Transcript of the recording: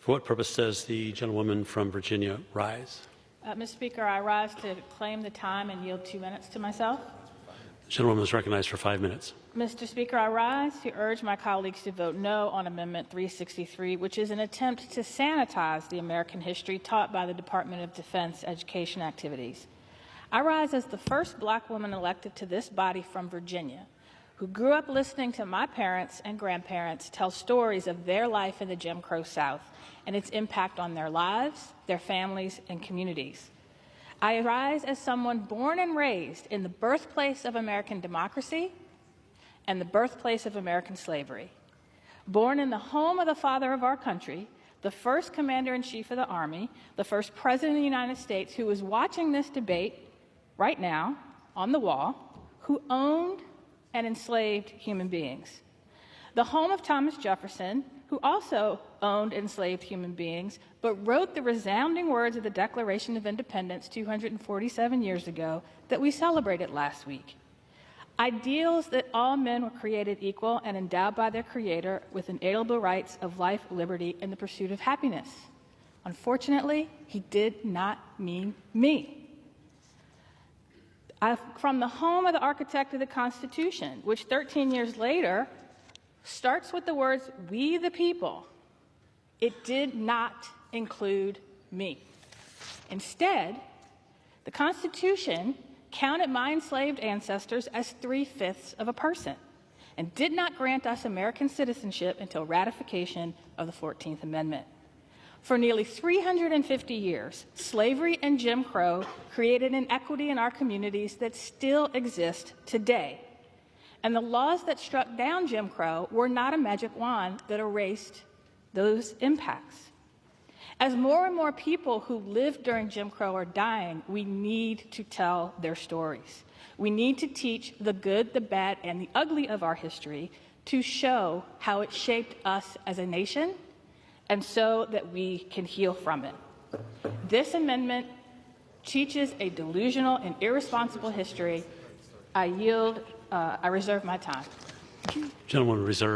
For what purpose does the gentlewoman from Virginia rise? Mr. Speaker, I rise to claim the time and yield 2 minutes to myself. The gentlewoman is recognized for 5 minutes. Mr. Speaker, I rise to urge my colleagues to vote no on Amendment 363, which is an attempt to sanitize the American history taught by the Department of Defense education activities. I rise as the first Black woman elected to this body from Virginia, who grew up listening to my parents and grandparents tell stories of their life in the Jim Crow South and its impact on their lives, their families, and communities. I rise as someone born and raised in the birthplace of American democracy and the birthplace of American slavery. Born in the home of the father of our country, the first commander-in-chief of the Army, the first president of the United States, who is watching this debate right now on the wall, who owned and enslaved human beings. The home of Thomas Jefferson, who also owned and enslaved human beings, but wrote the resounding words of the Declaration of Independence 247 years ago that we celebrated last week. Ideals that all men were created equal and endowed by their Creator with inalienable rights of life, liberty, and the pursuit of happiness. Unfortunately, he did not mean me. From the home of the architect of the Constitution, which 13 years later starts with the words, "We the people," it did not include me. Instead, the Constitution counted my enslaved ancestors as 3/5 of a person and did not grant us American citizenship until ratification of the 14th Amendment. For nearly 350 years, slavery and Jim Crow created inequity in our communities that still exist today. And the laws that struck down Jim Crow were not a magic wand that erased those impacts. As more and more people who lived during Jim Crow are dying, we need to tell their stories. We need to teach the good, the bad, and the ugly of our history to show how it shaped us as a nation and so that we can heal from it. This amendment teaches a delusional and irresponsible history. I reserve my time. Gentleman reserved.